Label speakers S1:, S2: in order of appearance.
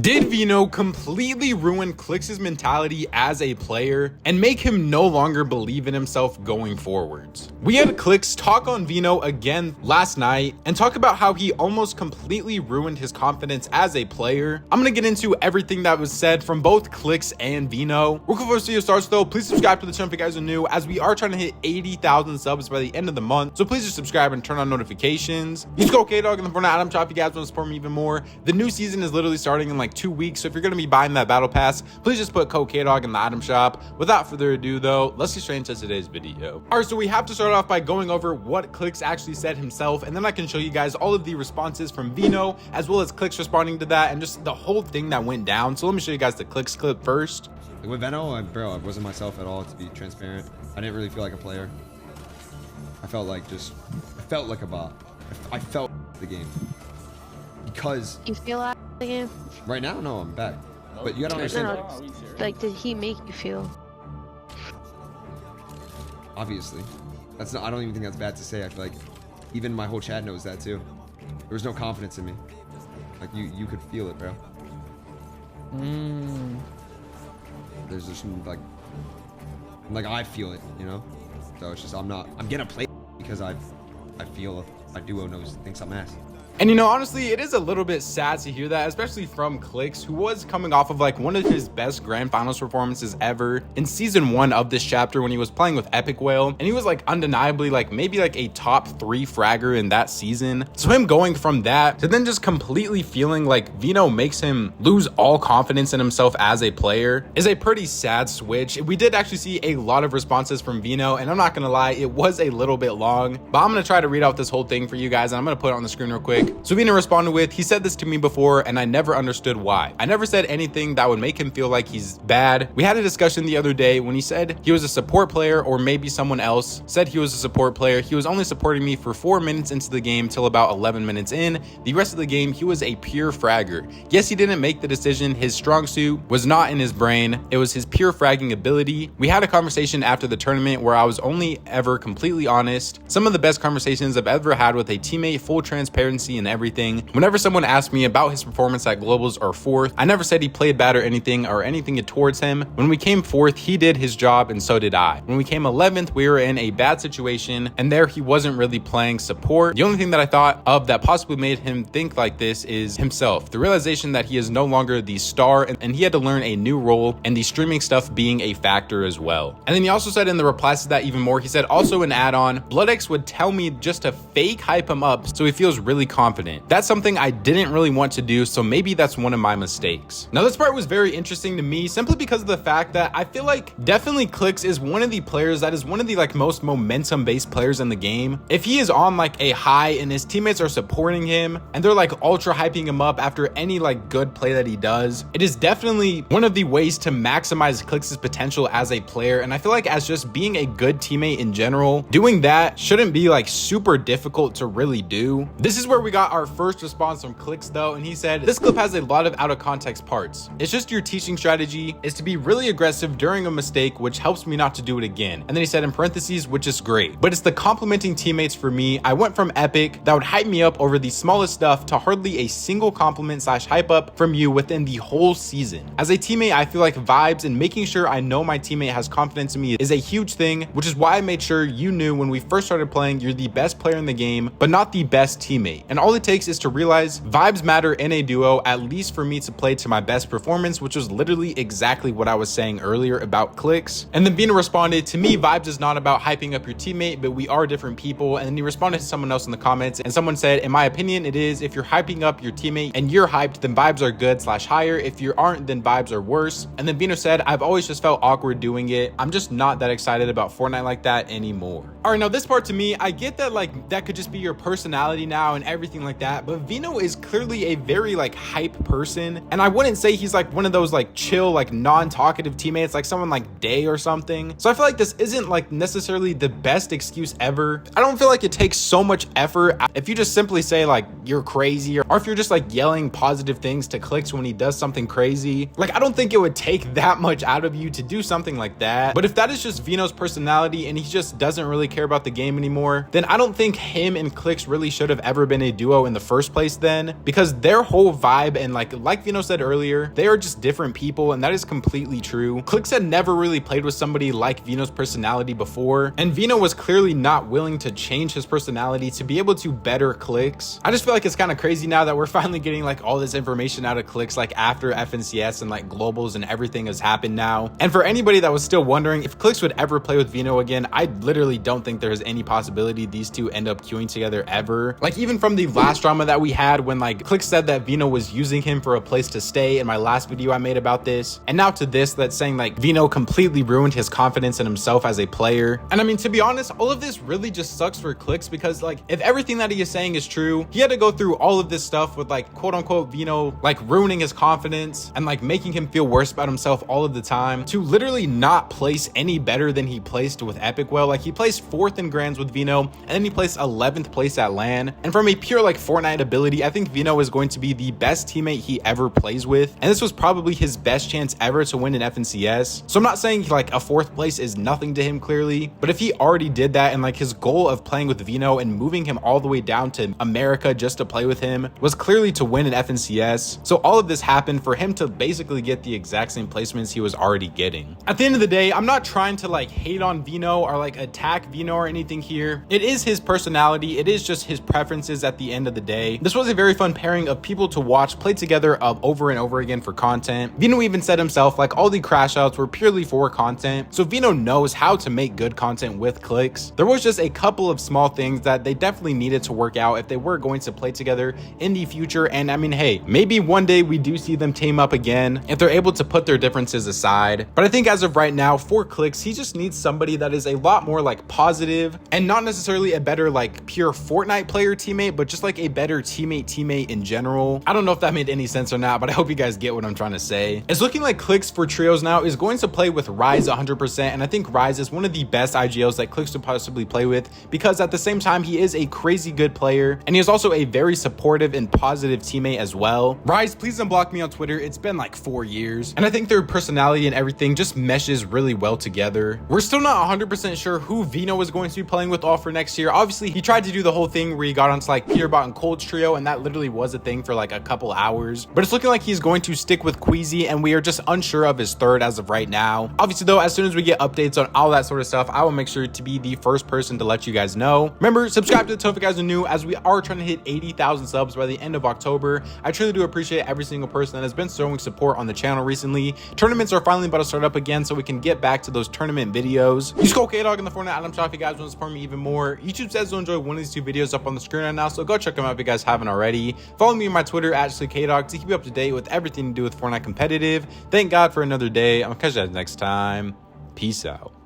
S1: Did Veno completely ruin Clix's mentality as a player and make him no longer believe in himself going forwards? We had Clix talk on Veno again last night and talk about how he almost completely ruined his confidence as a player. I'm gonna get into everything that was said from both Clix and Veno. Real quick before the video starts though, please subscribe to the channel if you guys are new, as we are trying to hit 80,000 subs by the end of the month. So please just subscribe and turn on notifications. Use code KDog in the front of Adam Shop if you guys want to support me even more. The new season is literally starting in like 2 weeks, so if you're going to be buying that battle pass, please just put code KDog in the item shop. Without further ado though, let's get straight into today's video. All right, so we have to start off by going over what Clix actually said himself, and then I can show you guys all of the responses from Veno as well as Clix responding to that and just the whole thing that went down. So let me show you guys the Clix clip first.
S2: With Veno, bro, I wasn't myself at all, to be transparent. I didn't really feel like a player. I felt like I felt like a bot. I felt the game. Because
S3: You feel like the game?
S2: right now, no, I'm back. But you gotta understand,
S3: No, like, did he make you feel?
S2: obviously. That's not, I don't even think that's bad to say. I feel like even my whole chat knows that too. There was no confidence in me. Like you could feel it, bro. There's just like I feel it, you know? So it's just I'm gonna play because I feel my duo thinks I'm ass.
S1: And you know, honestly, it is a little bit sad to hear that, especially from Clix, who was coming off of like one of his best grand finals performances ever in season 1 of this chapter when he was playing with Epic Whale, and he was like undeniably like maybe like a top 3 fragger in that season. So him going from that to then just completely feeling like Veno makes him lose all confidence in himself as a player is a pretty sad switch. We did actually see a lot of responses from Veno, and I'm not gonna lie, it was a little bit long, but I'm gonna try to read out this whole thing for you guys, and I'm gonna put it on the screen real quick. So Veno responded with, he said this to me before and I never understood why. I never said anything that would make him feel like he's bad. We had a discussion the other day when he said he was a support player, or maybe someone else said he was a support player. He was only supporting me for 4 minutes into the game till about 11 minutes in. The rest of the game, he was a pure fragger. Yes, he didn't make the decision. His strong suit was not in his brain. It was his pure fragging ability. We had a conversation after the tournament where I was only ever completely honest. Some of the best conversations I've ever had with a teammate, full transparency and everything. Whenever someone asked me about his performance at Globals or 4th, I never said he played bad or anything towards him. When we came 4th, he did his job and so did I. When we came 11th, we were in a bad situation and there he wasn't really playing support. The only thing that I thought of that possibly made him think like this is himself. The realization that he is no longer the star and he had to learn a new role, and the streaming stuff being a factor as well. And then he also said in the replies to that even more, he said also an add-on, BloodX would tell me just to fake hype him up so he feels really confident. That's something I didn't really want to do, so maybe that's one of my mistakes. Now this part was very interesting to me simply because of the fact that I feel like definitely Clix is one of the players that is one of the like most momentum based players in the game. If he is on like a high and his teammates are supporting him and they're like ultra hyping him up after any like good play that he does, it is definitely one of the ways to maximize Clix's potential as a player. And I feel like as just being a good teammate in general, doing that shouldn't be like super difficult to really do. This is where we got our first response from Clix though, and he said this clip has a lot of out of context parts. It's just your teaching strategy is to be really aggressive during a mistake, which helps me not to do it again. And then he said in parentheses, which is great, but it's the complimenting teammates for me. I went from epic that would hype me up over the smallest stuff to hardly a single compliment / hype up from you within the whole season. As a teammate, I feel like vibes and making sure I know my teammate has confidence in me is a huge thing, which is why I made sure you knew when we first started playing you're the best player in the game, but not the best teammate. And all it takes is to realize vibes matter in a duo, at least for me to play to my best performance, which was literally exactly what I was saying earlier about Clix. And then Veno responded, to me, vibes is not about hyping up your teammate, but we are different people. And then he responded to someone else in the comments, and someone said, in my opinion, it is. If you're hyping up your teammate and you're hyped, then vibes are good / higher. If you aren't, then vibes are worse. And then Veno said, I've always just felt awkward doing it. I'm just not that excited about Fortnite like that anymore. All right, now this part to me, I get that like that could just be your personality now and everything like that, but Veno is clearly a very like hype person, and I wouldn't say he's like one of those like chill like non-talkative teammates like someone like Day or something. So I feel like this isn't like necessarily the best excuse ever. I don't feel like it takes so much effort if you just simply say like you're crazy, or if you're just like yelling positive things to Clix when he does something crazy. Like I don't think it would take that much out of you to do something like that. But if that is just Veno's personality and he just doesn't really care about the game anymore, then I don't think him and Clix really should have ever been a duo in the first place then, because their whole vibe and like Veno said earlier, they are just different people, and that is completely true. Clix had never really played with somebody like Veno's personality before, and Veno was clearly not willing to change his personality to be able to better Clix. I just feel like it's kind of crazy now that we're finally getting like all this information out of Clix, like after FNCS and like globals and everything has happened now. And for anybody that was still wondering if Clix would ever play with Veno again, I literally don't think there's any possibility these two end up queuing together ever. Like even from the last drama that we had when like Clix said that Veno was using him for a place to stay in my last video I made about this, and now to this that's saying like Veno completely ruined his confidence in himself as a player. And I mean, to be honest, all of this really just sucks for Clix, because like if everything that he is saying is true, he had to go through all of this stuff with like quote unquote Veno like ruining his confidence and like making him feel worse about himself all of the time, to literally not place any better than he placed with Epic Whale. Like he placed 4th in Grands with Veno, and then he placed 11th place at LAN. And from a pure like Fortnite ability, I think Veno is going to be the best teammate he ever plays with, and this was probably his best chance ever to win an FNCS. So I'm not saying like a 4th place is nothing to him clearly, but if he already did that, and like his goal of playing with Veno and moving him all the way down to America just to play with him was clearly to win an FNCS. So all of this happened for him to basically get the exact same placements he was already getting. At the end of the day, I'm not trying to like hate on Veno or like attack Veno or anything here. It is his personality. It is just his preferences at the end of the day. This was a very fun pairing of people to watch play together over and over again for content. Veno even said himself like all the crash outs were purely for content. So Veno knows how to make good content with Clix. There was just a couple of small things that they definitely needed to work out if they were going to play together in the future. And I mean, hey, maybe one day we do see them team up again if they're able to put their differences aside. But I think as of right now for Clix, he just needs somebody that is a lot more like positive, and not necessarily a better like pure Fortnite player teammate, but just like a better teammate in general. I don't know if that made any sense or not, but I hope you guys get what I'm trying to say. It's looking like Clix for trios now is going to play with Rise 100%, and I think Rise is one of the best IGLs that Clix could possibly play with, because at the same time he is a crazy good player, and he is also a very supportive and positive teammate as well. Rise, please unblock me on Twitter. It's been like 4 years, and I think their personality and everything just meshes really well together. We're still not 100% sure who Veno is going to be playing with all for next year. Obviously, he tried to do the whole thing where he got onto like Peterbot and Cold's trio, and that literally was a thing for like a couple hours, but it's looking like he's going to stick with Queasy, and we are just unsure of his third as of right now. Obviously though, as soon as we get updates on all that sort of stuff, I will make sure to be the first person to let you guys know. Remember, subscribe to the channel if you guys are new, as we are trying to hit 80,000 subs by the end of October. I truly do appreciate every single person that has been showing support on the channel recently. Tournaments are finally about to start up again, so we can get back to those tournament videos. Use code KDog in the Fortnite item shop if you guys want to support me even more. YouTube says to enjoy one of these 2 videos up on the screen right now, so go check them out if you guys haven't already. Follow me on my Twitter at KDog to keep you up to date with everything to do with Fortnite competitive. Thank God for another day. I'm gonna catch you guys next time. Peace out.